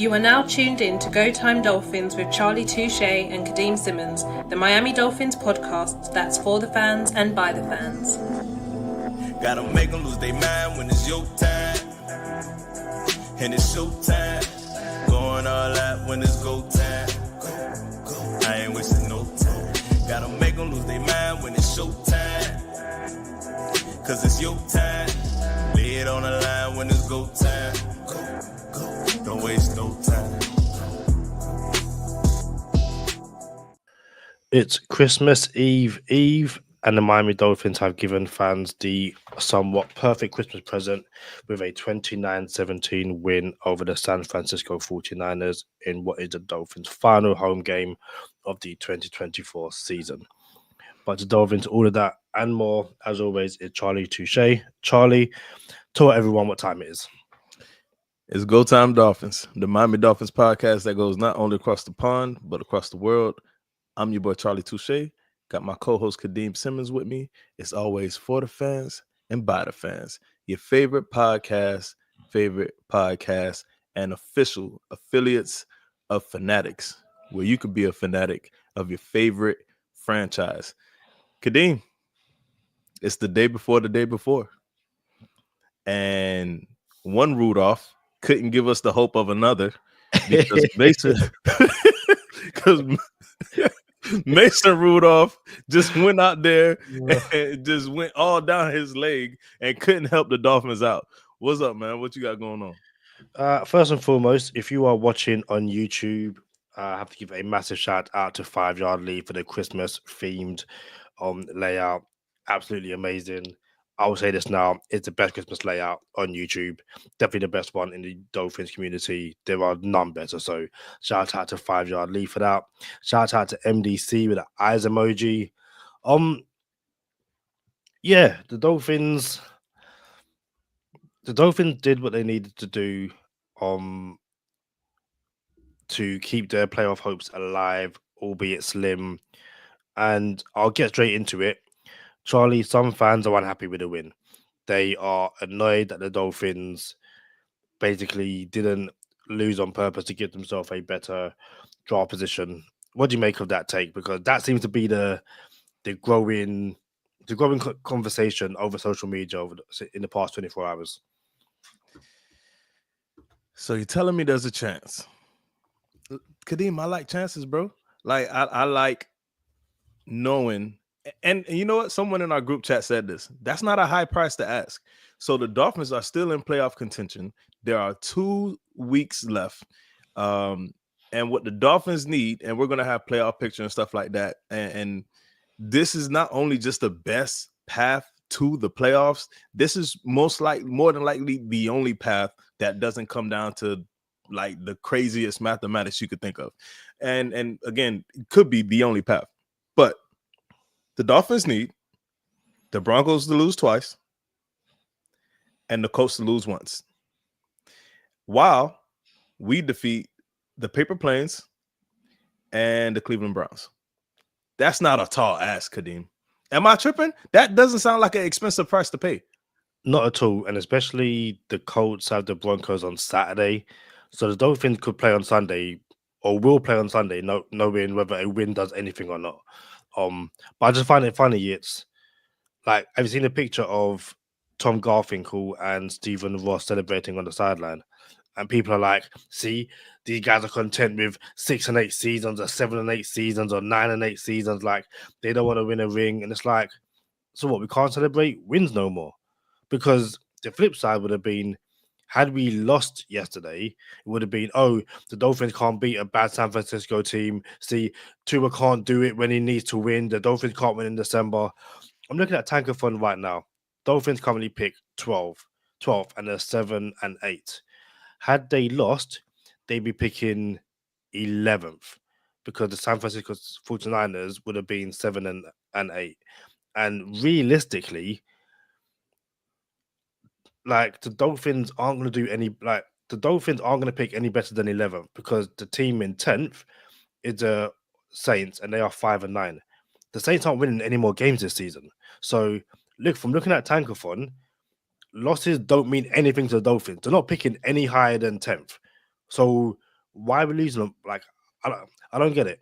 You are now tuned in to Go Time Dolphins with Charlie Touche and Kadeem Simmons, the Miami Dolphins podcast that's for the fans and by the fans. Gotta make them lose their mind when it's your time. And it's show time. Going all out when it's go time. I ain't wasting no time. Gotta make them lose their mind when it's show time. Cause it's your time. Lay it on the line when it's go time. Don't waste no time. It's Christmas Eve, and the Miami Dolphins have given fans the somewhat perfect Christmas present with a 29-17 win over the San Francisco 49ers in what is the Dolphins' final home game of the 2024 season. But the Dolphins, all of that and more, as always, is Charlie Touche. Charlie, tell everyone what time it is. It's Go Time Dolphins, the Miami Dolphins podcast that goes not only across the pond, but across the world. I'm your boy, Charlie Touche. Got my co-host, Kadeem Simmons, with me. It's always for the fans and by the fans. Your favorite podcast, and official affiliates of Fanatics, where you could be a fanatic of your favorite franchise. Kadeem, it's the day before. And one Rudolph couldn't give us the hope of another because Mason Rudolph just went out there and just went all down his leg and couldn't help the Dolphins out. What's up, man? What you got going on? First and foremost, if you are watching on YouTube, I have to give a massive shout out to 5 Yard Lead for the Christmas themed layout. Absolutely amazing. I will say this now, it's the best Christmas layout on YouTube. Definitely the best one in the Dolphins community. There are none better. So shout out to 5 Yard Lead for that. Shout out to MDC with the eyes emoji. Yeah, the Dolphins did what they needed to do to keep their playoff hopes alive, albeit slim. And I'll get straight into it. Charlie, some fans are unhappy with the win. They are annoyed that the Dolphins basically didn't lose on purpose to give themselves a better draft position. What do you make of that take? Because that seems to be the growing conversation over social media in the past 24 hours. So you're telling me there's a chance? Kadeem, I like chances, bro. Like I like knowing. And you know what? Someone in our group chat said this. That's not a high price to ask. So the Dolphins are still in playoff contention. There are 2 weeks left. And what the Dolphins need, and we're going to have playoff picture and stuff like that. And this is not only just the best path to the playoffs. This is more than likely the only path that doesn't come down to like the craziest mathematics you could think of. And again, it could be the only path. But the Dolphins need the Broncos to lose twice and the Colts to lose once, while we defeat the Paper Planes and the Cleveland Browns. That's not a tall ask, Kadeem. Am I tripping? That doesn't sound like an expensive price to pay. Not at all, and especially the Colts have the Broncos on Saturday, so the Dolphins could play on Sunday or will play on Sunday, knowing whether a win does anything or not. But I just find it funny. It's like, have you seen a picture of Tom Garfinkel and Stephen Ross celebrating on the sideline? And people are like, see, these guys are content with 6 and 8 seasons or 7 and 8 seasons or 9 and 8 seasons. Like, they don't want to win a ring. And it's like, so what? We can't celebrate wins no more? Because the flip side would have been, had we lost yesterday, it would have been, oh, the Dolphins can't beat a bad San Francisco team. See, Tua can't do it when he needs to win. The Dolphins can't win in December. I'm looking at Tankathon right now. Dolphins currently pick 12th, and they're 7 and 8. Had they lost, they'd be picking 11th because the San Francisco 49ers would have been 7 and 8. And realistically, like, the Dolphins aren't going to do any, like, the Dolphins aren't going to pick any better than 11th because the team in 10th is the Saints and they are 5 and 9. The Saints aren't winning any more games this season. So, look, from looking at Tankathon, losses don't mean anything to the Dolphins. They're not picking any higher than 10th. So, Why are we losing them? Like, I don't get it.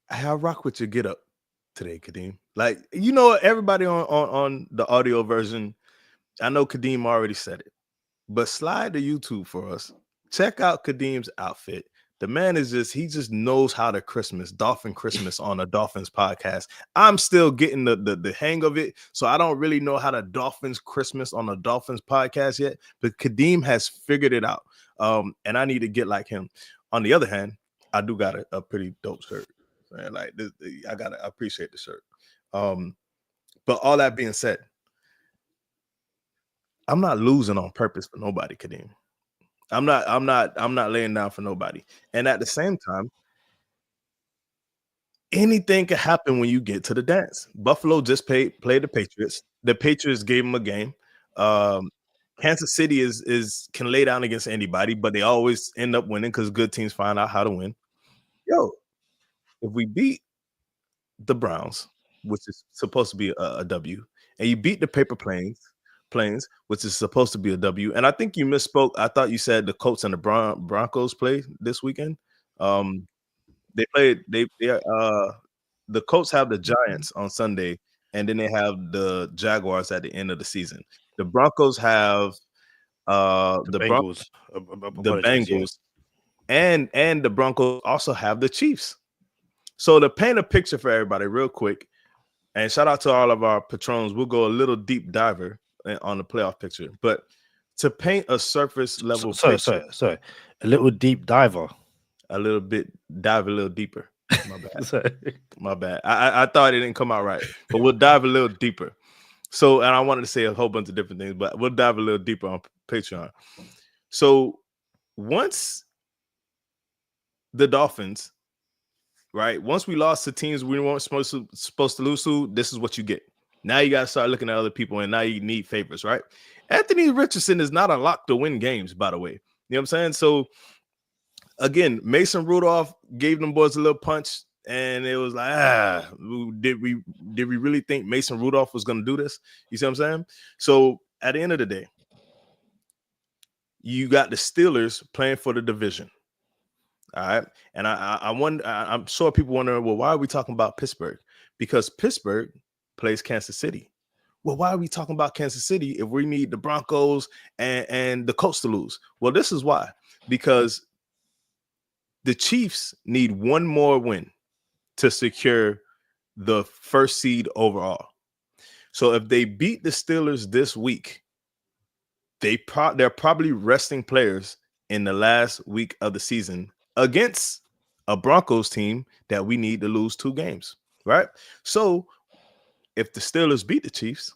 I rock with your get up today, Kadeem. Like, you know, everybody on the audio version, I know Kadeem already said it, but slide to YouTube for us. Check out Kadeem's outfit. The man is he just knows how to Dolphin Christmas on a Dolphins podcast. I'm still getting the hang of it, so I don't really know how to Dolphins Christmas on a Dolphins podcast yet, but Kadeem has figured it out. And I need to get like him. On the other hand, I do got a pretty dope shirt. Man, like this, I appreciate the shirt. But all that being said, I'm not losing on purpose for nobody, Kadeem. I'm not laying down for nobody. And at the same time, anything can happen when you get to the dance. Buffalo just played the Patriots. The Patriots gave them a game. Kansas City can lay down against anybody, but they always end up winning because good teams find out how to win. Yo, if we beat the Browns, which is supposed to be a W, and you beat the Paper Planes, which is supposed to be a W, and I think you misspoke. I thought you said the Colts and the Broncos play this weekend. They played. The Colts have the Giants on Sunday, and then they have the Jaguars at the end of the season. The Broncos have the Bengals. The Bengals, and the Broncos also have the Chiefs. So to paint a picture for everybody real quick, and shout out to all of our patrons, we'll go a little deep diver on the playoff picture. But to paint a surface level picture. Sorry. A little deep diver. A little bit, dive a little deeper. My bad. My bad. I thought it didn't come out right, but we'll dive a little deeper. So, and I wanted to say a whole bunch of different things, but we'll dive a little deeper on Patreon. So once the Dolphins, right? Once we lost to teams we weren't supposed to lose to, this is what you get. Now you got to start looking at other people, and now you need favorites, right? Anthony Richardson is not a lock to win games, by the way. You know what I'm saying? So, again, Mason Rudolph gave them boys a little punch, and it was like, did we really think Mason Rudolph was going to do this? You see what I'm saying? So, at the end of the day, you got the Steelers playing for the division. All right. And I wonder, I'm sure people wondering, well, why are we talking about Pittsburgh? Because Pittsburgh plays Kansas City. Well, why are we talking about Kansas City if we need the Broncos and the Colts to lose? Well, this is why. Because the Chiefs need one more win to secure the first seed overall. So if they beat the Steelers this week, they're probably resting players in the last week of the season against a Broncos team that we need to lose 2 games, right? So if the Steelers beat the Chiefs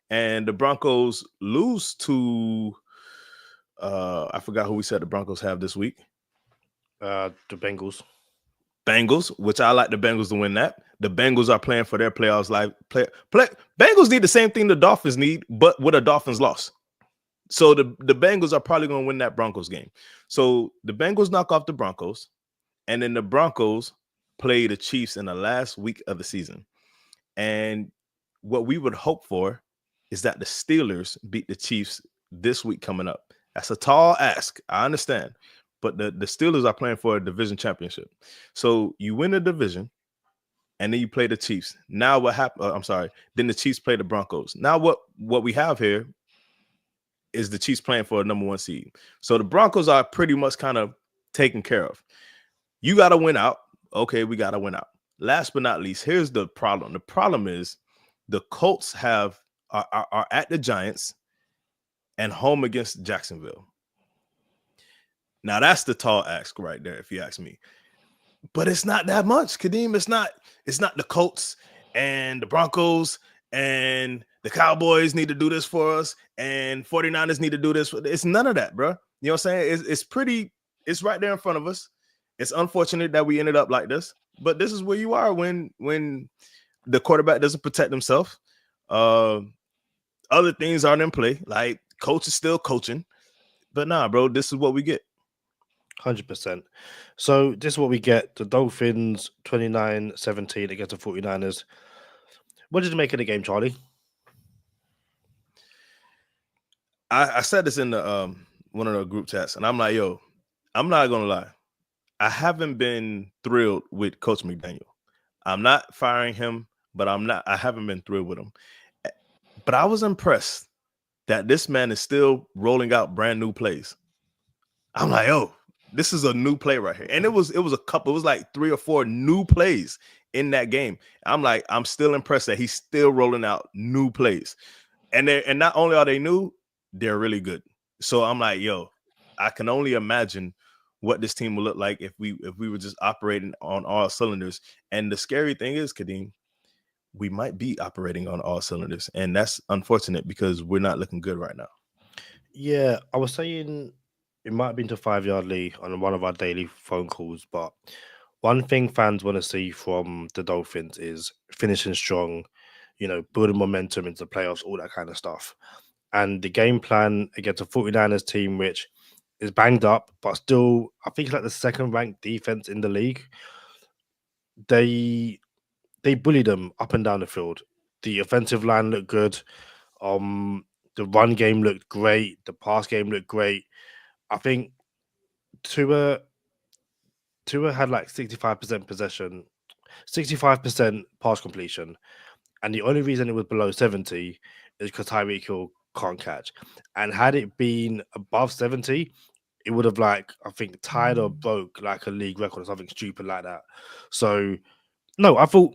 and the Broncos lose to, I forgot who we said the Broncos have this week. The Bengals. Which I like the Bengals to win that. The Bengals are playing for their playoffs. Bengals need the same thing the Dolphins need, but with a Dolphins loss. So the Bengals are probably going to win that Broncos game. So the Bengals knock off the Broncos, and then the Broncos play the Chiefs in the last week of the season. And what we would hope for is that the Steelers beat the Chiefs this week coming up. That's a tall ask. I understand. But the Steelers are playing for a division championship. So you win the division, and then you play the Chiefs. Now what happened? Then the Chiefs play the Broncos. Now what we have here is the Chiefs playing for a number 1 seed. So the Broncos are pretty much kind of taken care of. You got to win out. Okay, we got to win out. Last but not least, here's the problem. The problem is the Colts are at the Giants and home against Jacksonville. Now that's the tall ask right there, if you ask me. But it's not that much, Kadeem. It's not the Colts and the Broncos and the Cowboys need to do this for us and 49ers need to do this. It's none of that, bro. You know what I'm saying? It's right there in front of us. It's unfortunate that we ended up like this, but this is where you are when the quarterback doesn't protect himself. Other things aren't in play. Like coach is still coaching, but nah, bro, this is what we get. 100%. So this is what we get. The Dolphins 29-17 against the 49ers. What did you make of the game, Charlie? I said this in the one of the group chats, and I'm like, yo, I'm not gonna lie. I haven't been thrilled with Coach McDaniel. I'm not firing him, but I haven't been thrilled with him. But I was impressed that this man is still rolling out brand new plays. I'm like, oh, this is a new play right here. And it was like 3 or 4 new plays in that game. I'm like, I'm still impressed that he's still rolling out new plays. And not only are they new, they're really good. So I'm like, yo, I can only imagine what this team will look like if we were just operating on all cylinders. And the scary thing is, Kadeem, we might be operating on all cylinders. And that's unfortunate because we're not looking good right now. Yeah, I was saying it might have been to 5 Yard Lee on one of our daily phone calls, but one thing fans want to see from the Dolphins is finishing strong, building momentum into the playoffs, all that kind of stuff. And the game plan against a 49ers team, which is banged up, but still, I think it's like the second ranked defense in the league. They bullied them up and down the field. The offensive line looked good. The run game looked great. The pass game looked great. I think Tua had like 65% possession, 65% pass completion, and the only reason it was below 70 is because Tyreek Hill can't catch. And had it been above 70, it would have I think tied or broke like a league record or something stupid like that. So no, I thought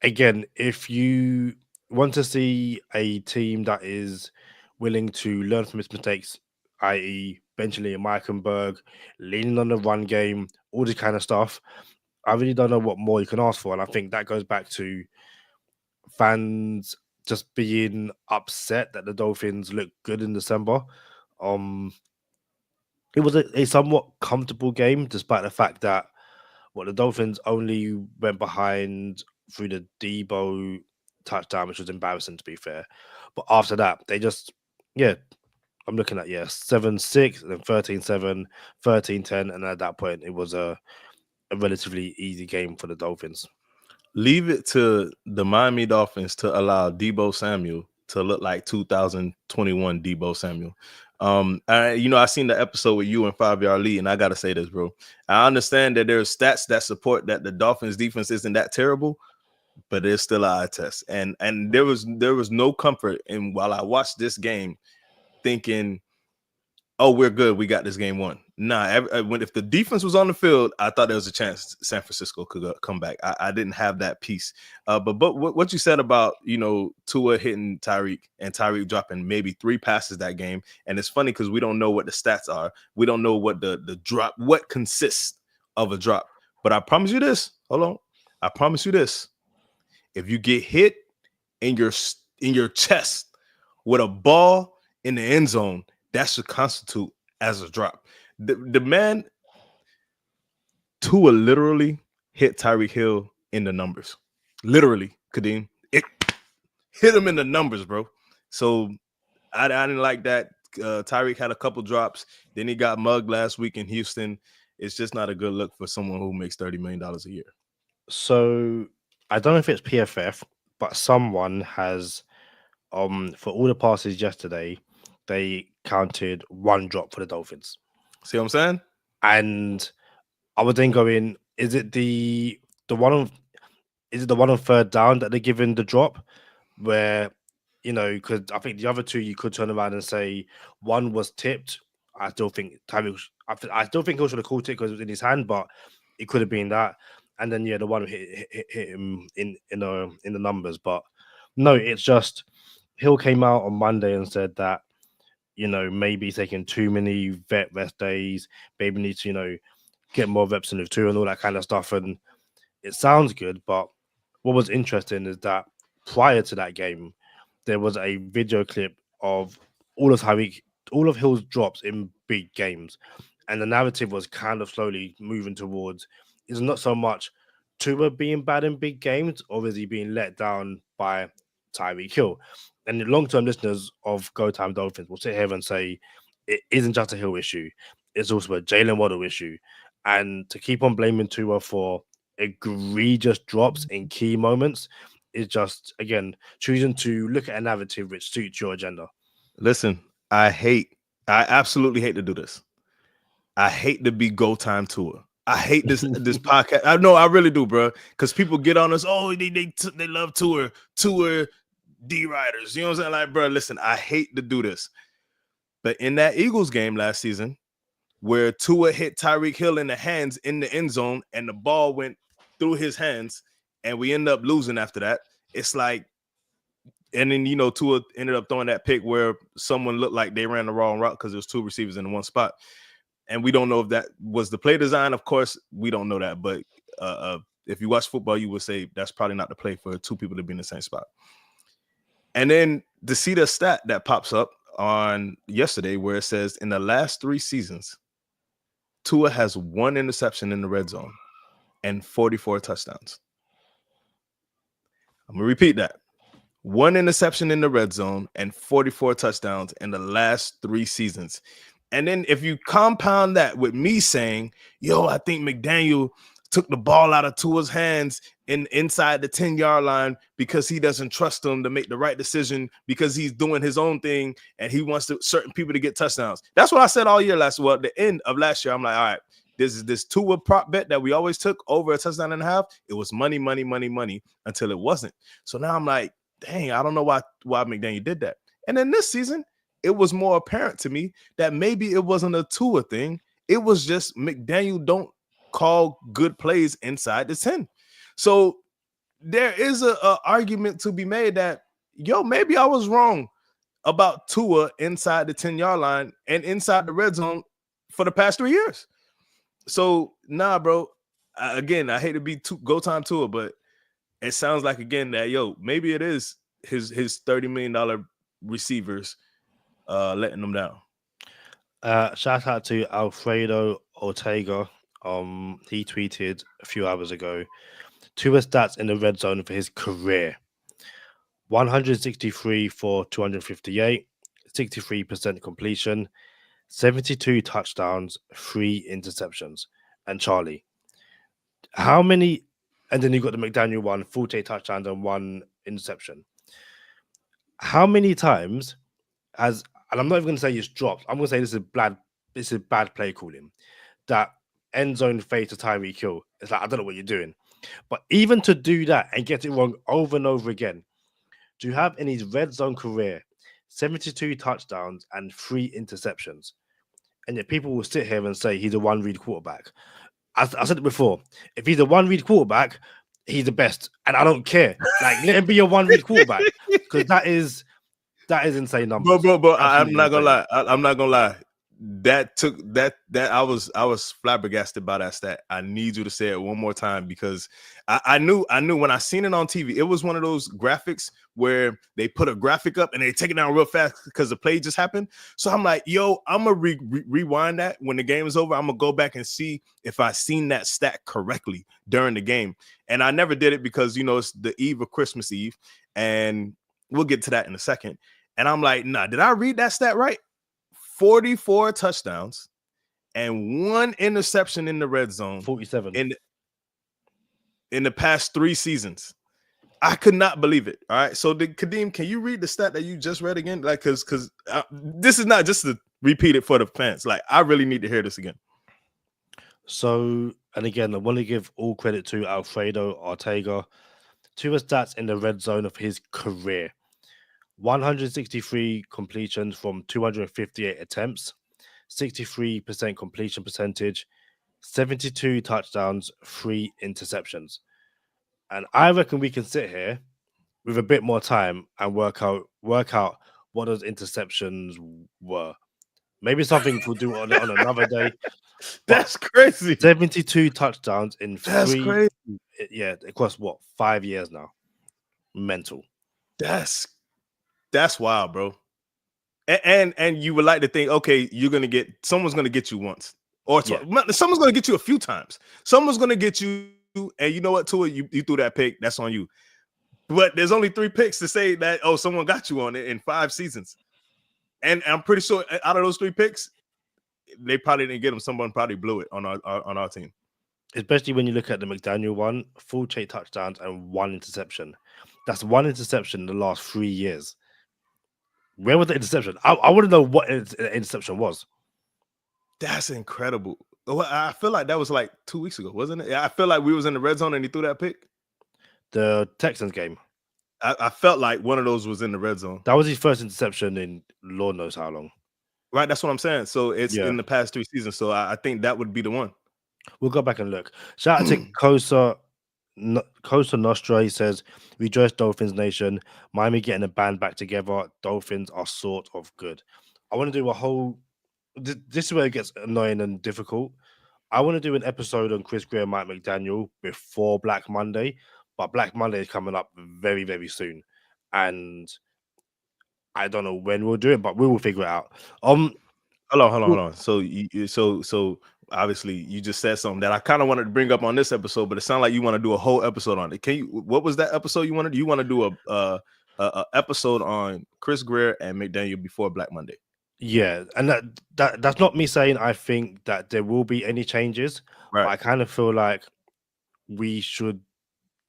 again, if you want to see a team that is willing to learn from its mistakes, i.e., Benjamin and Meichenberg, leaning on the run game, all this kind of stuff, I really don't know what more you can ask for. And I think that goes back to fans just being upset that the Dolphins look good in December. It was a somewhat comfortable game, despite the fact that the Dolphins only went behind through the Debo touchdown, which was embarrassing to be fair. But after that, they just, I'm looking at 7-6, and then 13-7, 13-10, and at that point, it was a relatively easy game for the Dolphins. Leave it to the Miami Dolphins to allow Debo Samuel to look like 2021 Debo Samuel. I seen the episode with you and 5 Yard Lee, and I gotta say this, bro. I understand that there's stats that support that the Dolphins defense isn't that terrible, but it's still an eye test. And there was no comfort in while I watched this game thinking, oh, we're good, we got this game won. Nah, if the defense was on the field, I thought there was a chance San Francisco could come back. I didn't have that piece. But what you said about, Tua hitting Tyreek and Tyreek dropping maybe 3 passes that game, and it's funny because we don't know what the stats are. We don't know what the drop, what consists of a drop. But I promise you this. Hold on. I promise you this. If you get hit in your chest with a ball in the end zone, that should constitute as a drop. The man, Tua literally hit Tyreek Hill in the numbers. Literally, Kadeem. It hit him in the numbers, bro. So I didn't like that. Tyreek had a couple drops. Then he got mugged last week in Houston. It's just not a good look for someone who makes $30 million a year. So I don't know if it's PFF, but someone has, for all the passes yesterday, they counted 1 drop for the Dolphins. See what I'm saying? And I was then going, is it the one on 3rd down that they're giving the drop? Where, because I think the other 2 you could turn around and say one was tipped. I still think I still think he should have caught it because it was in his hand, but it could have been that. And then the one hit him in the numbers. But no, it's just Hill came out on Monday and said that, maybe he's taking too many vet rest days, maybe needs to, get more reps in the 2 and all that kind of stuff. And it sounds good, but what was interesting is that prior to that game, there was a video clip of all of Hill's drops in big games. And the narrative was kind of slowly moving towards, it's not so much Tua being bad in big games, or is he being let down by Tyreek Hill? And the long-term listeners of Go Time Dolphins will sit here and say it isn't just a Hill issue; it's also a Jalen Waddle issue. And to keep on blaming Tua for egregious drops in key moments is just, again, choosing to look at a narrative which suits your agenda. Listen, I hate I absolutely hate to do this. I hate to be Go Time Tour. I hate this podcast. I know I really do, bro. Because people get on us. Oh, they love Tour D riders. You know what I'm saying? Like, bro, listen. I hate to do this, but in that Eagles game last season, where Tua hit Tyreek Hill in the hands in the end zone, and the ball went through his hands, and we end up losing after that. It's like, and then Tua ended up throwing that pick where someone looked like they ran the wrong route because there was two receivers in one spot. And we don't know if that was the play design. Of course, we don't know that. But if you watch football, you would say that's probably not the play for two people to be in the same spot. And then to see the stat that pops up on yesterday where it says in the last 3 seasons, Tua has 1 interception in the red zone and 44 touchdowns. I'm going to repeat that. 1 interception in the red zone and 44 touchdowns in the last 3 seasons. And then if you compound that with me saying, yo, I think McDaniel took the ball out of Tua's hands inside the 10-yard line because he doesn't trust them to make the right decision because he's doing his own thing and he wants certain people to get touchdowns. That's what I said all year at the end of last year. I'm like, all right, this Tua prop bet that we always took over a touchdown and a half. It was money until it wasn't. So now I'm like, dang, I don't know why McDaniel did that. And then this season, it was more apparent to me that maybe it wasn't a Tua thing. It was just McDaniel don't call good plays inside the 10. So there is a argument to be made that, maybe I was wrong about Tua inside the 10-yard line and inside the red zone for the past 3 years. So, nah, bro. Again, I hate to be Go Time Tua, but it sounds like, again, that, maybe it is his $30 million receivers letting them down. Shout out to Alfredo Ortega. He tweeted a few hours ago, Tua stats in the red zone for his career: 163 for 258, 63% completion, 72 touchdowns, 3 interceptions. And Charlie, how many? And then you got the McDaniel one, 48 touchdowns and 1 interception. How many times and I'm not even going to say it's dropped. I'm going to say this is bad play calling. That end zone fade to Tyreek Hill. It's like, I don't know what you're doing. But even to do that and get it wrong over and over again, to have in his red zone career 72 touchdowns and 3 interceptions, and yet people will sit here and say he's a one-read quarterback. I said it before. If he's a one-read quarterback, he's the best. And I don't care. Like, let him be a one-read quarterback. Because that is insane numbers. Bro, I'm not gonna lie. I'm not gonna lie. That took that I was flabbergasted by that stat. I need you to say it one more time because I knew when I seen it on TV. It was one of those graphics where they put a graphic up and they take it down real fast because the play just happened. So I'm like, I'm gonna rewind that when the game is over. I'm gonna go back and see if I seen that stat correctly during the game. And I never did it because it's the eve of Christmas Eve, and we'll get to that in a second. And I'm like, nah, did I read that stat right? 44 touchdowns and 1 interception in the red zone. 47 in the past 3 seasons. I could not believe it. All right. So Kadeem, can you read the stat that you just read again? Like, because this is not just to repeat it for the fans. Like, I really need to hear this again. So, and again, I want to give all credit to Alfredo Ortega. Tua stats in the red zone of his career: 163 completions from 258 attempts, 63% completion percentage, 72 touchdowns, 3 interceptions. And I reckon we can sit here with a bit more time and work out what those interceptions were. Maybe something we'll do on another day. That's crazy. 72 touchdowns in That's 3. Crazy. Yeah, across 5 years now. Mental. That's wild, bro. And you would like to think, okay, someone's gonna get you once or twice. Yeah. Someone's gonna get you a few times. Someone's gonna get you, and you know what, Tua, you threw that pick. That's on you. But there's only 3 picks to say that, someone got you on it in 5 seasons. And I'm pretty sure out of those 3 picks, they probably didn't get them. Someone probably blew it on our team. Especially when you look at the McDaniel one, 48 touchdowns and 1 interception. That's 1 interception in the last 3 years. Where was the interception? I want to know what the interception was. That's incredible. Well, I feel like that was like 2 weeks ago, wasn't it? Yeah, I feel like we was in the red zone and he threw that pick. The Texans game. I felt like one of those was in the red zone. That was his first interception in Lord knows how long. Right, that's what I'm saying. So it's Yeah. in the past 3 seasons. So I think that would be the one. We'll go back and look. Shout out to Costa Nostra. He says, "Rejoice, Dolphins Nation. Miami getting a band back together. Dolphins are sort of good." I want to do a whole. This is where it gets annoying and difficult. I want to do an episode on Chris Greer and Mike McDaniel before Black Monday, but Black Monday is coming up very, very soon, and I don't know when we'll do it, but we will figure it out. Hold on. So obviously you just said something that I kind of wanted to bring up on this episode, but it sounds like you want to do a whole episode on it. What was that episode you wanted? You want to do a episode on Chris Greer and McDaniel before Black Monday? Yeah, and that's not me saying I think that there will be any changes. Right. But I kind of feel like we should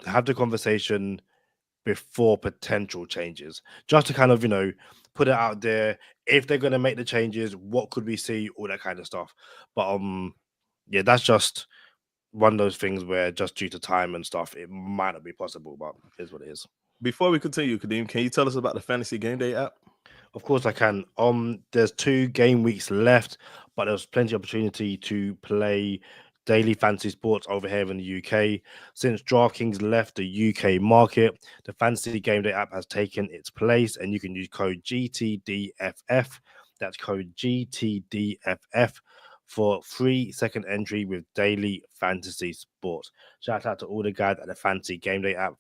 have the conversation before potential changes, just to kind of put it out there. If they're going to make the changes, what could we see? All that kind of stuff. But yeah, that's just one of those things where just due to time and stuff, it might not be possible. But it is what it is. Before we continue, Kadeem, can you tell us about the Fantasy Game Day app? Of course I can. There's 2 game weeks left, but there's plenty of opportunity to play daily fantasy sports over here in the UK. Since DraftKings left the UK market, the Fantasy Game Day app has taken its place, and you can use code GTDFF. That's code GTDFF for free second entry with daily fantasy sports. Shout out to all the guys at the Fantasy Game Day app.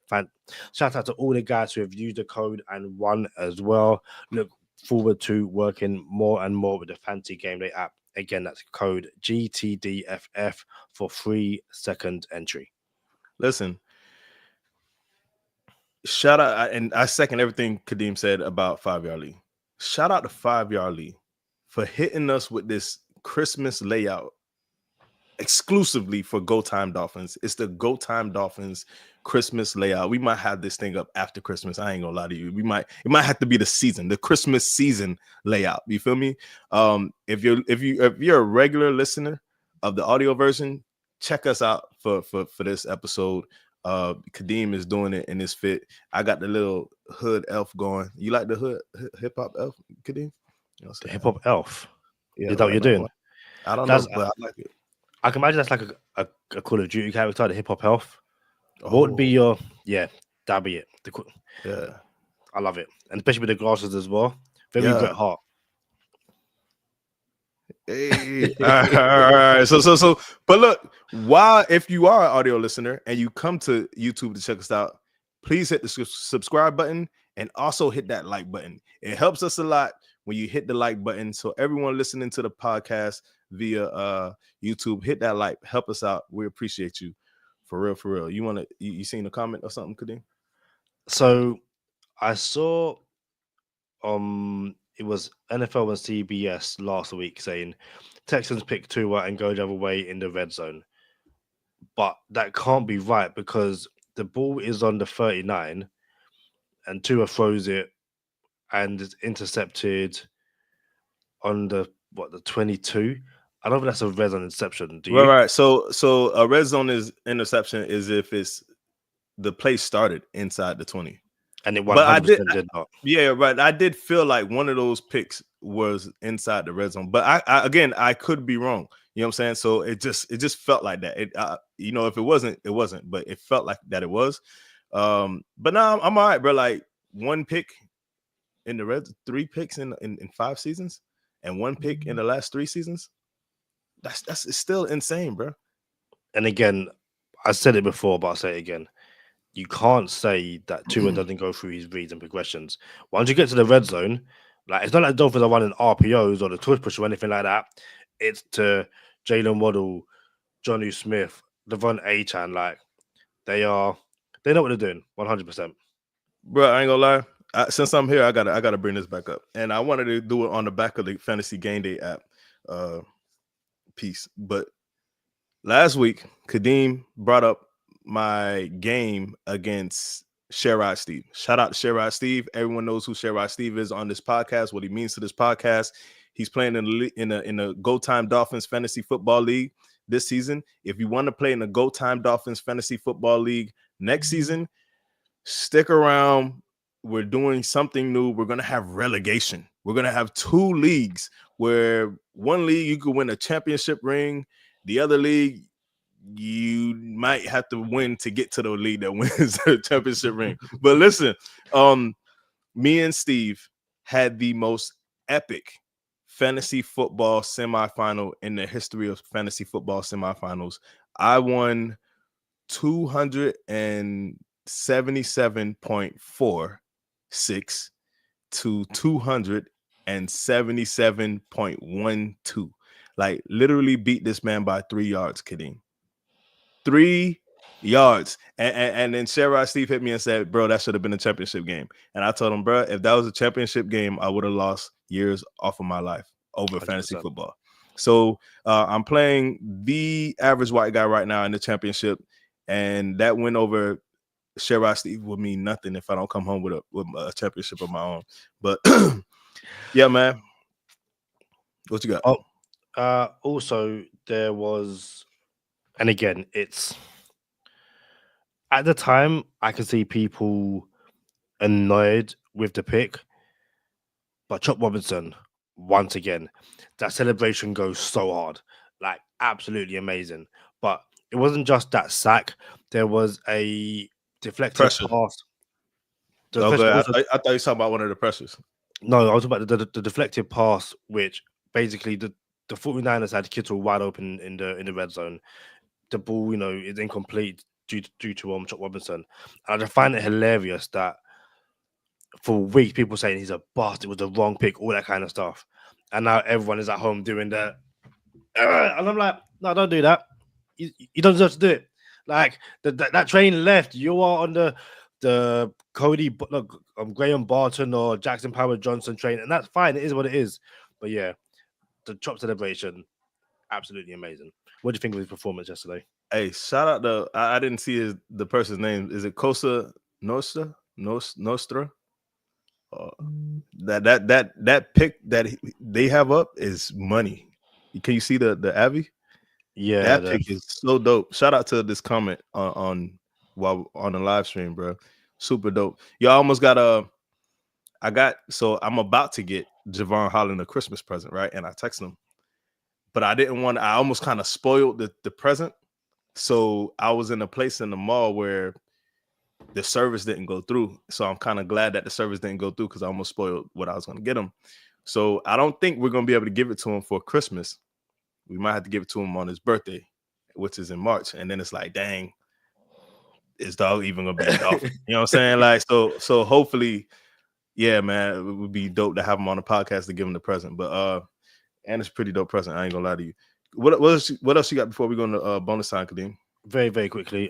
Shout out to all the guys who have used the code and won as well. Look forward to working more and more with the Fantasy Game Day app. Again, that's code GTDFF for free second entry. Listen, shout out, and I second everything Kadeem said about 5 Yard Lee. Shout out to 5 Yard Lee for hitting us with this Christmas layout exclusively for Go Time Dolphins. It's the Go Time Dolphins Christmas layout. We might have this thing up after Christmas. I ain't gonna lie to you. It might have to be the Christmas season layout. You feel me? If you're a regular listener of the audio version, check us out for this episode. Kadeem is doing it in his fit. I got the little hood elf going. You like the hood hip hop elf, Kadeem? You know the hip hop elf. Yeah, is that what you're doing? I don't know, but I like it. I can imagine that's like a Call of Duty character, the hip hop elf. What would be your that'd be it. Yeah, I love it, and especially with the glasses as well. Very Bret Hart. Hey, all right. So, but look, if you are an audio listener and you come to YouTube to check us out, please hit the subscribe button and also hit that like button. It helps us a lot when you hit the like button. So everyone listening to the podcast via YouTube, hit that like, help us out. We appreciate you. For real. You seen a comment or something, Kadeem? So I saw it was NFL and CBS last week saying Texans pick Tua and go the other way in the red zone. But that can't be right because the ball is on the 39 and Tua throws it and it's intercepted on the 22. I don't think that's a red zone interception. Do you? Right. So a red zone interception is if it's the play started inside the 20. And it 100% did not. Yeah, right. I did feel like one of those picks was inside the red zone, but I could be wrong. You know what I'm saying? So it just felt like that. If it wasn't, it wasn't, but it felt like that it was. But now I'm all right, bro. Like 1 pick in the red, 3 picks in 5 seasons, and 1 pick in the last 3 seasons. It's still insane, bro. And again, I said it before, but I'll say it again. You can't say that Tua doesn't go through his reads and progressions. Once you get to the red zone, like it's not like Dolphins are running RPOs or the tush push or anything like that. It's to Jalen Waddle, Jonnu Smith, Devon Achan. Like they know what they're doing, 100%. Bro, I ain't gonna lie. Since I'm here, I gotta bring this back up, and I wanted to do it on the back of the Fantasy Game Day app piece. But last week, Kadeem brought up my game against Sherrod Steve. Shout out to Sherrod Steve. Everyone knows who Sherrod Steve is on this podcast, what he means to this podcast. He's playing in a Go Time Dolphins Fantasy Football League this season. If you want to play in the Go Time Dolphins Fantasy Football League next season, stick around. We're doing something new. We're going to have relegation. We're going to have 2 leagues where one league you could win a championship ring. The other league, you might have to win to get to the league that wins the championship ring. But listen, me and Steve had the most epic fantasy football semifinal in the history of fantasy football semifinals. I won 277.46 to 277.12. Like literally beat this man by 3 yards, Kadeem. 3 yards. And then Sherrod Steve hit me and said, bro, that should have been a championship game. And I told him, bro, if that was a championship game, I would have lost years off of my life over 100%. Fantasy football. So I'm playing the average white guy right now in the championship. And that win over Sherrod Steve would mean nothing if I don't come home with a championship of my own. But yeah, man. What you got? Also, there was, and again, it's at the time I could see people annoyed with the pick, but Chop Robinson, once again, that celebration goes so hard, like absolutely amazing. But it wasn't just that sack, there was a deflected pass. I thought you were talking about one of the pressures. No, I was talking about the deflected pass, which basically the 49ers had Kittle wide open in the red zone. The ball, is incomplete due to Chop Robinson. And I just find it hilarious that for weeks people saying he's a bust, it was the wrong pick, all that kind of stuff. And now everyone is at home doing that. And I'm like, no, don't do that. You don't deserve to do it. Like that train left. You are on the Cody, Graham Barton or Jackson Power Johnson train, and that's fine. It is what it is. But yeah, the Chop celebration, absolutely amazing. What do you think of his performance yesterday? Hey, shout out to I didn't see the person's name. Is it Cosa Nostra? That pick that they have up is money. Can you see the Avi? Yeah, that pick is so dope. Shout out to this comment on the live stream, bro. Super dope. You almost got I'm about to get Javon Holland a Christmas present, right? And I texted him, but I almost kind of spoiled the present. So I was in a place in the mall where the service didn't go through. So I'm kind of glad that the service didn't go through because I almost spoiled what I was going to get him. So I don't think we're going to be able to give it to him for Christmas. We might have to give it to him on his birthday, which is in March. And then it's like, dang, is dog even going to be a Dolphin? You know what I'm saying? Like, so hopefully, yeah, man, it would be dope to have him on the podcast to give him the present. But and it's a pretty dope present. I ain't gonna lie to you. What else you got before we go into bonus time, Kadeem? Very, very quickly.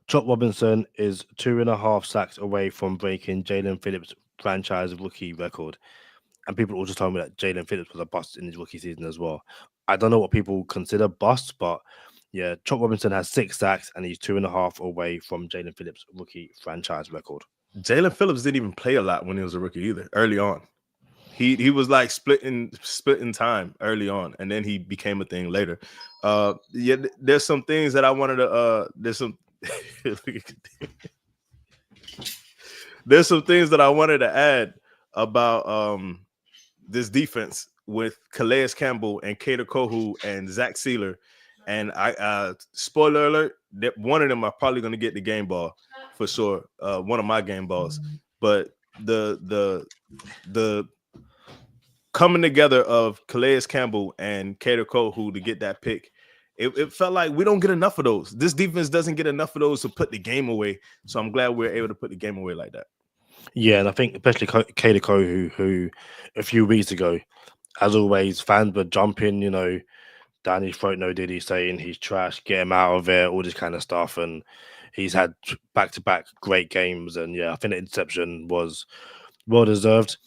Chop Robinson is 2.5 sacks away from breaking Jalen Phillips' franchise rookie record. And people also told me that Jalen Phillips was a bust in his rookie season as well. I don't know what people consider busts, but yeah, Chop Robinson has 6 sacks and he's 2.5 away from Jalen Phillips' rookie franchise record. Jalen Phillips didn't even play a lot when he was a rookie either, early on. He was like splitting time early on, and then he became a thing later. Yeah, there's some things that I wanted to there's some things that I wanted to add about this defense with Calais Campbell and Kader Kohu and Zach Sealer. And I spoiler alert, that one of them are probably going to get the game ball for sure. One of my game balls, but the coming together of Calais Campbell and Kader Kohu to get that pick, it felt like we don't get enough of those. This defense doesn't get enough of those to put the game away. So I'm glad we're able to put the game away like that. Yeah, and I think especially Kader Kohu, who a few weeks ago, as always, fans were jumping, down his throat, no diddy, saying he's trash, get him out of there, all this kind of stuff. And he's had back-to-back great games. And yeah, I think the interception was well-deserved.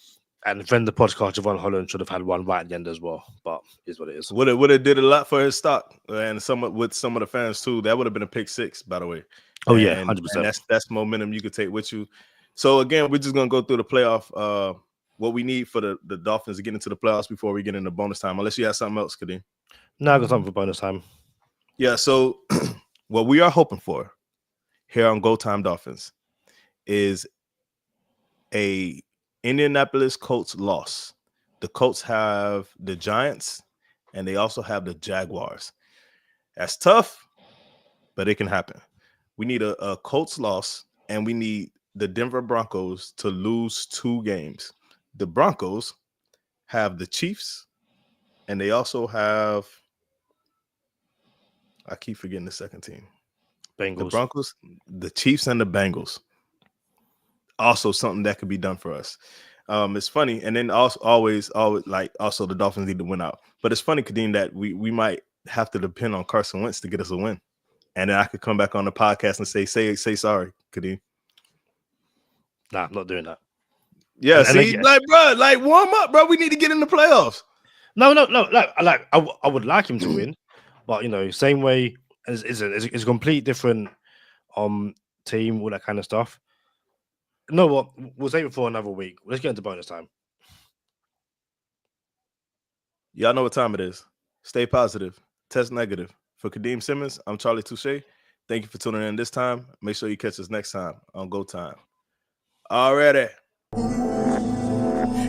And friend of the podcast, Javon Holland, should have had one right at the end as well. But is what it is. Would have did a lot for his stock. And with some of the fans too. That would have been a pick 6, by the way. Oh yeah, and 100%. that's momentum you could take with you. So again, we're just gonna go through the playoff. What we need for the Dolphins to get into the playoffs before we get into bonus time. Unless you have something else, Kadeem. Now I got something for bonus time. Yeah. So what we are hoping for here on Go Time Dolphins is a Indianapolis Colts loss. The Colts have the Giants, and they also have the Jaguars. That's tough, but it can happen. We need a Colts loss, and we need the Denver Broncos to lose 2 games. The Broncos have the Chiefs, and they also have, I keep forgetting the second team. Bengals. The Broncos, the Chiefs, and the Bengals. Also something that could be done for us. It's funny, and then always like also the Dolphins need to win out. But it's funny, Kadeem, that we might have to depend on Carson Wentz to get us a win, and then I could come back on the podcast and say sorry, Kadeem. Nah, I'm not doing that. Yeah, like bro, like warm up, bro. We need to get in the playoffs. No. Like I would like him to win, but you know, same way as it's a complete different team, all that kind of stuff. You know what? We'll save it for another week. Let's get into bonus time. Y'all know what time it is. Stay positive. Test negative. For Kadeem Simmons, I'm Charlie Touche. Thank you for tuning in this time. Make sure you catch us next time on Go Time. Already.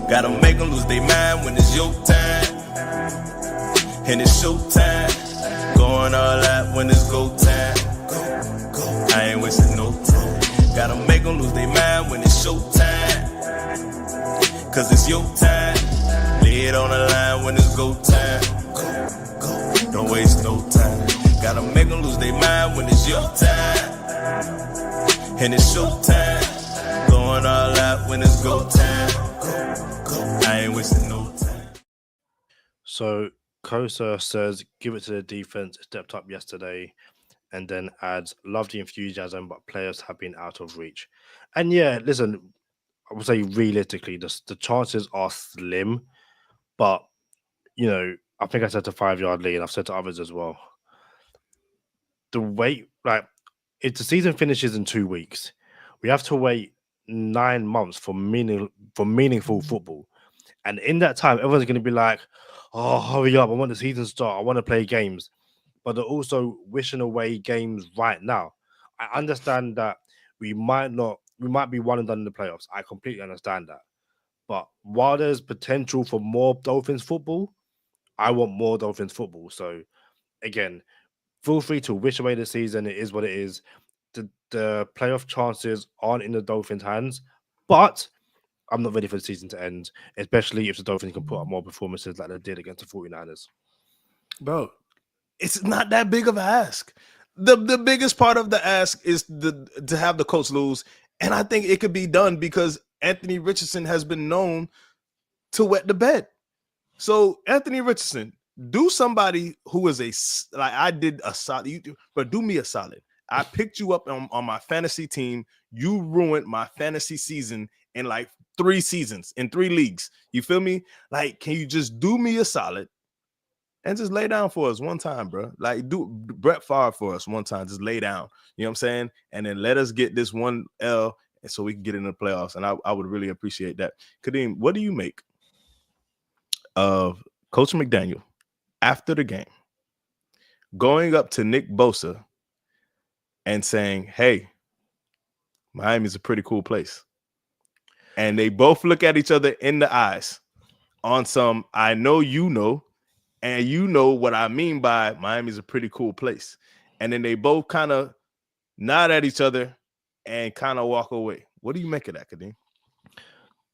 Gotta make them lose their mind when it's your time. And it's showtime. Going all out when it's go time. I ain't wasting no time. Gotta make them lose their mind when it's showtime. Cause it's your time. Lay it on the line when it's go time. Don't waste no time. Gotta make them lose their mind when it's your time. And it's showtime. Going all out when it's go time. I ain't wasting no time. So Kosa says, give it to the defense. It stepped up yesterday. And then adds, love the enthusiasm, but players have been out of reach. And yeah, listen, I would say realistically, the chances are slim. But, you know, I think I said to 5-yard lead, and I've said to others as well. The wait, like, if the season finishes in 2 weeks, we have to wait 9 months for meaningful football. And in that time, everyone's going to be like, oh, hurry up. I want the season to start. I want to play games. But they're also wishing away games right now. I understand that we might be one and done in the playoffs. I completely understand that. But while there's potential for more Dolphins football, I want more Dolphins football. So again, feel free to wish away the season. It is what it is. The playoff chances aren't in the Dolphins' hands, but I'm not ready for the season to end, especially if the Dolphins can put up more performances like they did against the 49ers. Bro, it's not that big of an ask. The biggest part of the ask is to have the Colts lose, and I think it could be done because Anthony Richardson has been known to wet the bed. So Anthony Richardson, do somebody who is like I did a solid, but do me a solid. I picked you up on my fantasy team. You ruined my fantasy season in like 3 seasons, in 3 leagues. You feel me? Like, can you just do me a solid and just lay down for us one time, bro? Like, do Brett Favre for us one time. Just lay down. You know what I'm saying? And then let us get this one L so we can get into the playoffs. And I would really appreciate that. Kadeem, what do you make of Coach McDaniel after the game going up to Nick Bosa and saying, hey, Miami's a pretty cool place? And they both look at each other in the eyes on some, I know you know, and you know what I mean by Miami's a pretty cool place. And then they both kind of nod at each other and kind of walk away. What do you make of that, Kadeem?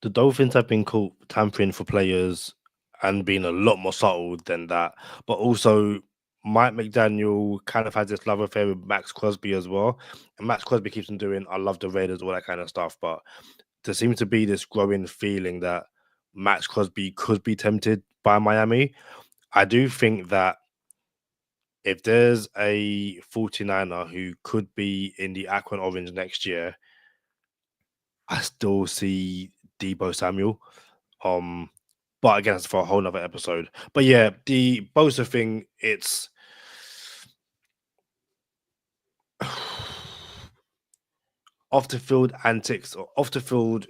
The Dolphins have been caught tampering for players and being a lot more subtle than that. But also, Mike McDaniel kind of has this love affair with Max Crosby as well. And Max Crosby keeps on doing, I love the Raiders, all that kind of stuff. But there seems to be this growing feeling that Max Crosby could be tempted by Miami. I do think that if there's a 49er who could be in the Aquan Orange next year, I still see Deebo Samuel. But again, that's for a whole nother episode. But yeah, the Bosa thing, it's off the field antics or off the field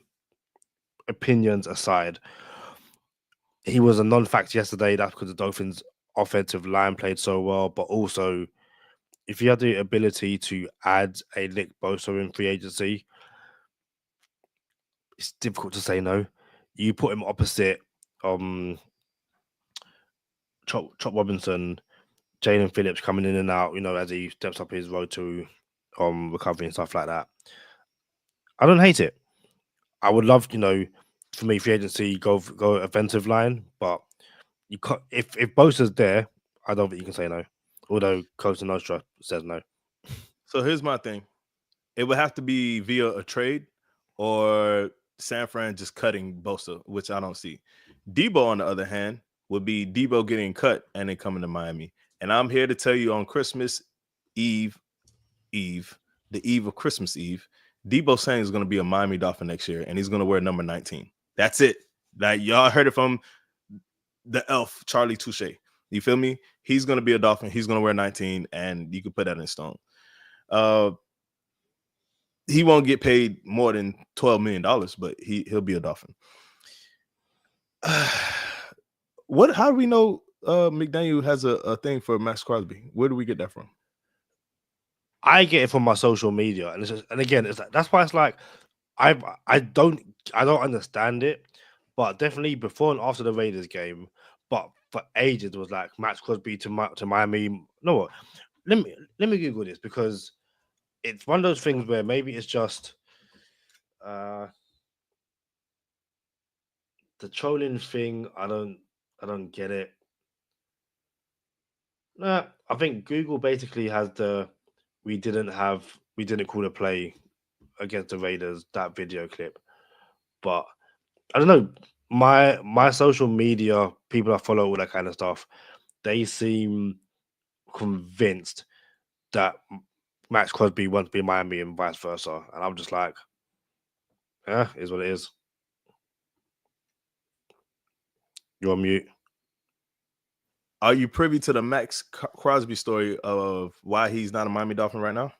opinions aside, he was a non-factor yesterday. That's because the Dolphins' offensive line played so well, but also if you had the ability to add a Nick Bosa in free agency, it's difficult to say no. You put him opposite Chop Robinson, Jalen Phillips coming in and out, as he steps up his road to recovery and stuff like that. I don't hate it. I would love, for me, free agency go offensive line, but you can't, if Bosa's there, I don't think you can say no. Although Costa Nostra says no. So here's my thing. It would have to be via a trade or San Fran just cutting Bosa, which I don't see. Debo, on the other hand, would be Debo getting cut and then coming to Miami. And I'm here to tell you on Christmas Eve, the eve of Christmas Eve, Debo saying is going to be a Miami Dolphin next year, and he's going to wear number 19. That's it. Like, y'all heard it from the elf, Charlie Touche. You feel me? He's going to be a Dolphin. He's going to wear 19, and you can put that in stone. He won't get paid more than $12 million, but he'll be a Dolphin. How do we know McDaniel has a thing for Max Crosby? Where do we get that from? I get it from my social media, and again, it's like, that's why it's like I don't understand it, but definitely before and after the Raiders game, but for ages it was like Max Crosby to Miami. No, what? Let me Google this because it's one of those things where maybe it's just the trolling thing. I don't get it. Nah, I think Google basically has we didn't call a play against the Raiders, that video clip. But I don't know. My social media, people I follow, all that kind of stuff, they seem convinced that Max Crosby wants to be in Miami and vice versa. And I'm just like, is what it is. You're on mute. Are you privy to the Max Crosby story of why he's not a Miami Dolphin right now?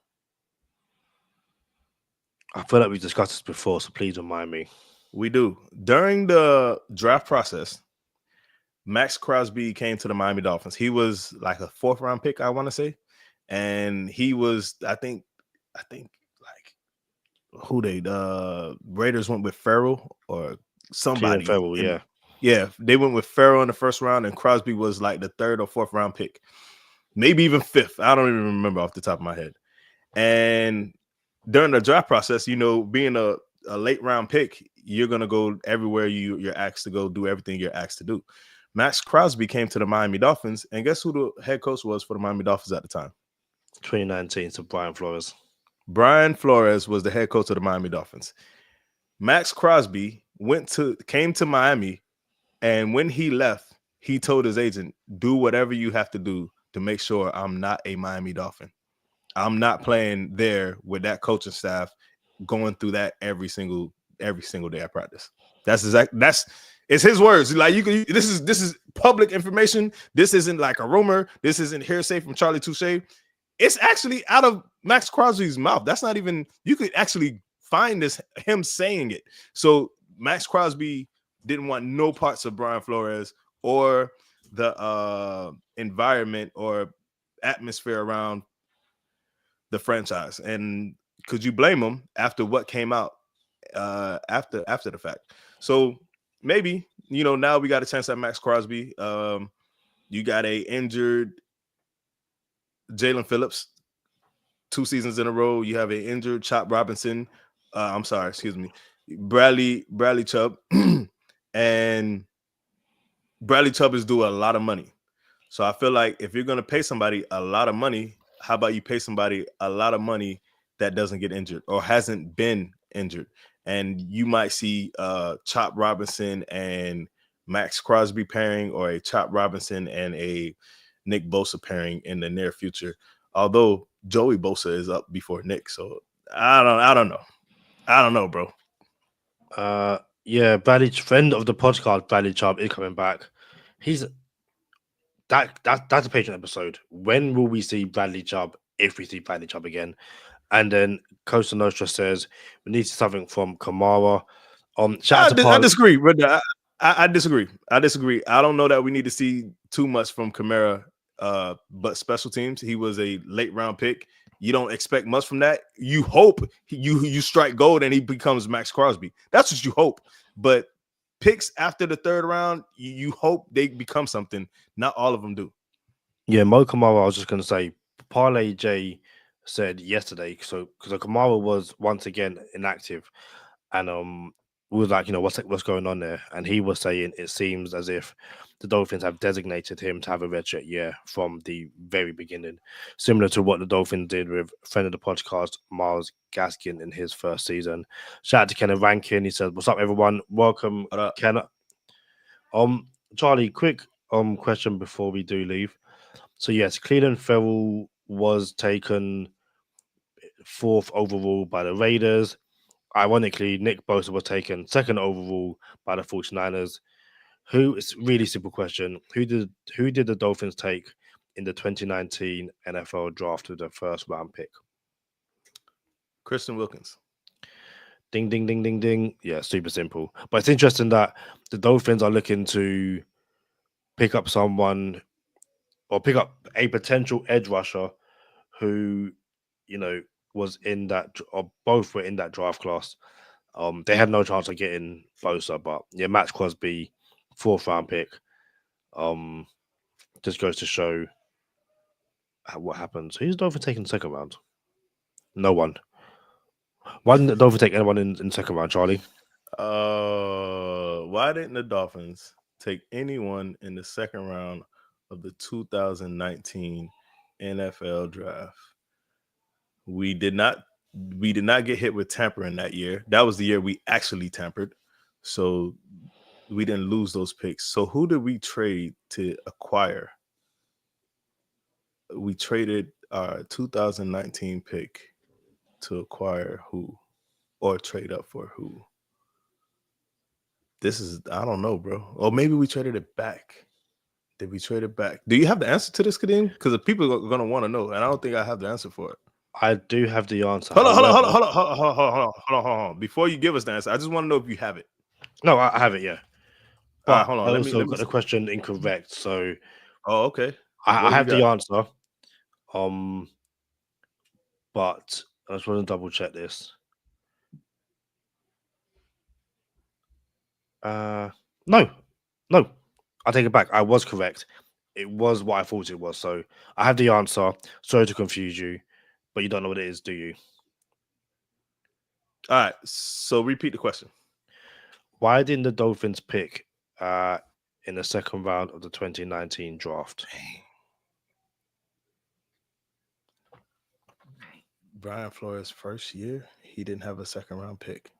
I feel like we discussed this before, so please remind me. We do. During the draft process, Max Crosby came to the Miami Dolphins. He was like a 4th round pick, I want to say. And he was, I think like who Raiders went with Farrell or somebody. Farrell, yeah. Yeah, they went with Farrell in the 1st round, and Crosby was like the 3rd or 4th round pick, maybe even 5th. I don't even remember off the top of my head. And during the draft process, being a late round pick, you're gonna go everywhere you're asked to go, do everything you're asked to do. Max Crosby came to the Miami Dolphins, and guess who the head coach was for the Miami Dolphins at the time? 2019, so Brian Flores. Brian Flores was the head coach of the Miami Dolphins. Max Crosby came to Miami. And when he left, he told his agent, do whatever you have to do to make sure I'm not a Miami Dolphin. I'm not playing there with that coaching staff going through that every single day at practice. It's his words. Like this is public information. This isn't like a rumor. This isn't hearsay from Charlie Touche. It's actually out of Max Crosby's mouth. That's not even, you could actually find him saying it. So Max Crosby didn't want no parts of Brian Flores or the environment or atmosphere around the franchise. And could you blame him after what came out after the fact? So maybe, now we got a chance at Max Crosby. You got a injured Jalen Phillips 2 seasons in a row. You have an injured Chop Robinson. Bradley Chubb. And Bradley Chubb is due a lot of money. So I feel like if you're going to pay somebody a lot of money, how about you pay somebody a lot of money that doesn't get injured or hasn't been injured? And you might see Chop Robinson and Max Crosby pairing, or a Chop Robinson and a Nick Bosa pairing in the near future. Although Joey Bosa is up before Nick. So I don't know. I don't know, bro. Yeah, friend of the podcast, Bradley Chubb, is coming back. That's a Patreon episode. When will we see Bradley Chubb, if we see Bradley Chubb again? And then Costa Nostra says we need something from Kamara. Shout out to I disagree, brother. I disagree. I disagree. I don't know that we need to see too much from Kamara, but special teams. He was a late round pick. You don't expect much from that. You hope you strike gold and he becomes Max Crosby. That's what you hope. But picks after the third round, you hope they become something. Not all of them do. Yeah, Mo Kamara, I was just going to say, Parlay J said yesterday, so because Kamara was once again inactive, and we was like, what's going on there? And he was saying it seems as if the Dolphins have designated him to have a redshirt year from the very beginning, similar to what the Dolphins did with friend of the podcast, Miles Gaskin, in his first season. Shout out to Kenneth Rankin. He says, "What's up, everyone? Welcome, Kenneth." Charlie, quick question before we do leave. So yes, Cleveland Ferrell was taken 4th overall by the Raiders. Ironically, Nick Bosa was taken 2nd overall by the 49ers. It's a really simple question. Who did the Dolphins take in the 2019 NFL draft with the 1st round pick? Christian Wilkins. Ding, ding, ding, ding, ding. Yeah, super simple. But it's interesting that the Dolphins are looking to pick up someone or pick up a potential edge rusher who, was in that, or both were in that draft class. They had no chance of getting Bosa, but yeah, Max Crosby, 4th round pick. Just goes to show what happens. Who's Dolphins taking 2nd round? No one. Why didn't the Dolphins take anyone in 2nd round, Charlie? Why didn't the Dolphins take anyone in the 2nd round of the 2019 NFL draft? We did not get hit with tampering that year. That was the year we actually tampered. So we didn't lose those picks. So who did we trade to acquire? We traded our 2019 pick to acquire who? Or trade up for who? I don't know, bro. Or maybe we traded it back. Did we trade it back? Do you have the answer to this, Kadeem? Because the people are going to want to know, and I don't think I have the answer for it. I do have the answer. Hold on. Before you give us the answer, I just want to know if you have it. No, I have it, yeah. But hold on. I also got the question incorrect, so. Oh, okay. I have the answer. But I just want to double check this. No, I take it back. I was correct. It was what I thought it was. So I have the answer. Sorry to confuse you, but you don't know what it is, do you? All right. So repeat the question. Why didn't the Dolphins pick in the 2nd round of the 2019 draft? Brian Flores' first year, he didn't have a 2nd round pick.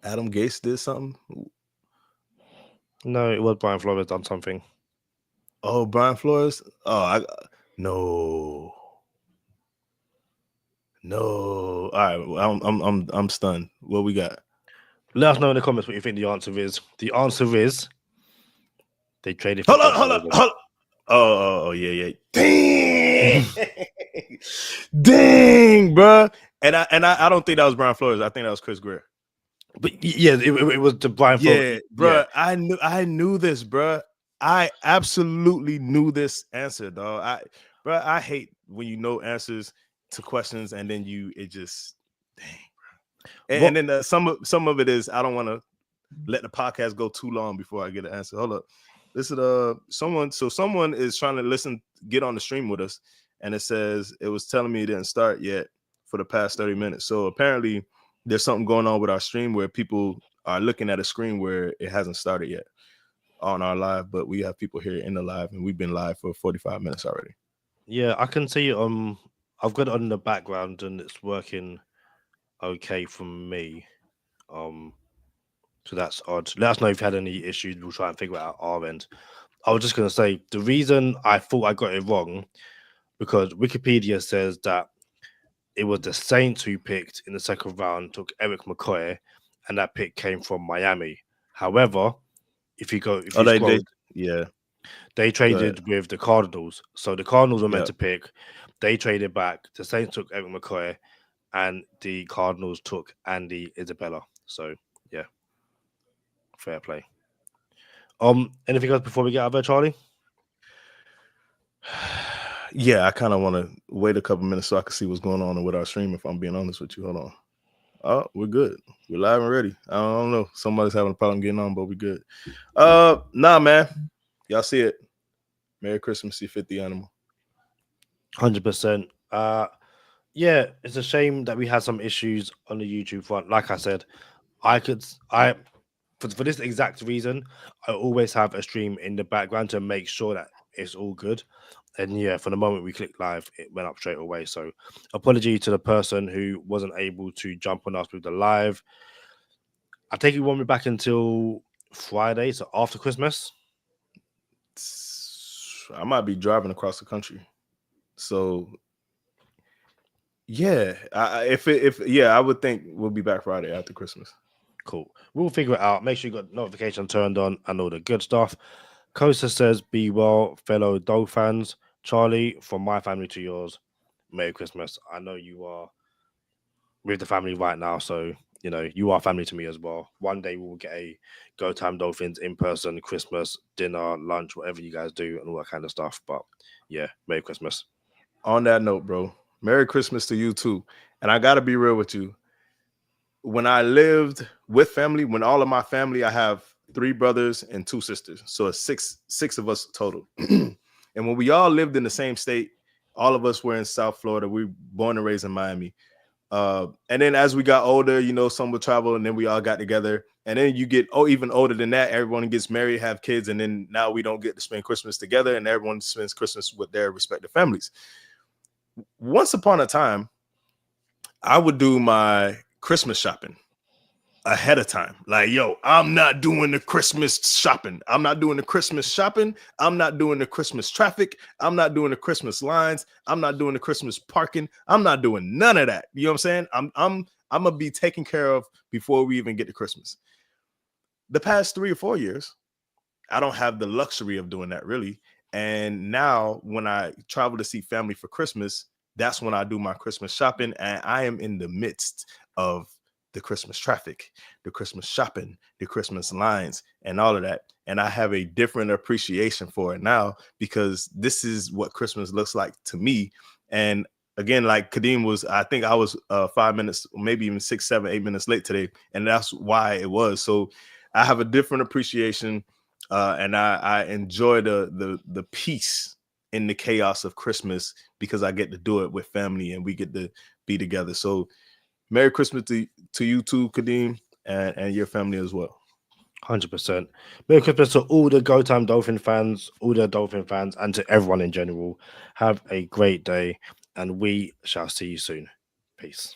Adam Gase did something. No, it was Brian Flores done something. Oh, Brian Flores. Oh, no. All right, I'm stunned. What we got? Let us know in the comments what you think the answer is. The answer is they traded. Hold on. Oh, yeah. Dang, bro. And I don't think that was Brian Flores. I think that was Chris Greer. But yeah, it was the Brian Flores. Yeah, bro. Yeah. I knew this, bro. I absolutely knew this answer, dog. I hate when you know answers to questions and then it just dang, bro. And then some of it is I don't want to let the podcast go too long before I get an answer. Hold up. This is someone is trying to get on the stream with us, and it says it was telling me it didn't start yet for the past 30 minutes. So apparently there's something going on with our stream where people are looking at a screen where it hasn't started yet on our live, but we have people here in the live, and we've been live for 45 minutes already. Yeah, I can see I've got it on in the background and it's working okay for me. So that's odd. Let us know if you had any issues. We'll try and figure it out our end. I was just going to say the reason I thought I got it wrong because Wikipedia says that it was the Saints who picked in the 2nd round, took Eric McCoy, and that pick came from Miami. However, they traded with the Cardinals. So the Cardinals were meant to pick. They traded back. The Saints took Eric McCoy. and the Cardinals took Andy Isabella. So yeah, fair play. Anything else before we get out of there, Charlie? Yeah, I kind of want to wait a couple minutes so I can see what's going on with our stream. If I'm being honest with you, hold on. Oh, we're good. We're live and ready. I don't know. Somebody's having a problem getting on, but we're good. Nah, man. Y'all see it. Merry Christmas, you 50 animal. 100%. Yeah, it's a shame that we had some issues on the YouTube front. Like I said, for this exact reason, I always have a stream in the background to make sure that it's all good. And yeah, from the moment we clicked live, it went up straight away. So apology to the person who wasn't able to jump on us with the live. I think we won't be back until Friday, so after Christmas. I might be driving across the country. So yeah, I would think we'll be back Friday after Christmas. Cool. We'll figure it out. Make sure you got notification turned on and all the good stuff. Kosa says, be well, fellow Dog fans. Charlie, from my family to yours, Merry Christmas. I know you are with the family right now, so you know you are family to me as well. One day we'll get a Go Time Dolphins in person, Christmas, dinner, lunch, whatever you guys do, and all that kind of stuff. But yeah, Merry Christmas. On that note, bro, Merry Christmas to you too. And I gotta be real with you. When I lived with family, when all of my family, I have 3 brothers and 2 sisters, so it's six of us total. And when we all lived in the same state, all of us were in South Florida. We were born and raised in Miami. And then as we got older, you know, some would travel, and then we all got together. And then you get even older than that, everyone gets married, have kids, and then now we don't get to spend Christmas together, and everyone spends Christmas with their respective families. Once upon a time, I would do my Christmas shopping ahead of time. Like, yo, I'm not doing the Christmas shopping. I'm not doing the Christmas shopping. I'm not doing the Christmas traffic. I'm not doing the Christmas lines. I'm not doing the Christmas parking. I'm not doing none of that. You know what I'm saying? I'm gonna be taken care of before we even get to Christmas. The past 3 or 4 years, I don't have the luxury of doing that really. And now when I travel to see family for Christmas, that's when I do my Christmas shopping, and I am in the midst of the Christmas traffic, the Christmas shopping, the Christmas lines, and all of that. And I have a different appreciation for it now because this is what Christmas looks like to me. And again, like Kadeem was, I think I was 5 minutes, maybe even 6, 7, 8 minutes late today. And that's why it was. So I have a different appreciation, and I enjoy the peace in the chaos of Christmas because I get to do it with family and we get to be together. So Merry Christmas to you too, Kadeem, and your family as well. 100%. Merry Christmas to all the Go Time Dolphin fans, all the Dolphin fans, and to everyone in general. Have a great day, and we shall see you soon. Peace.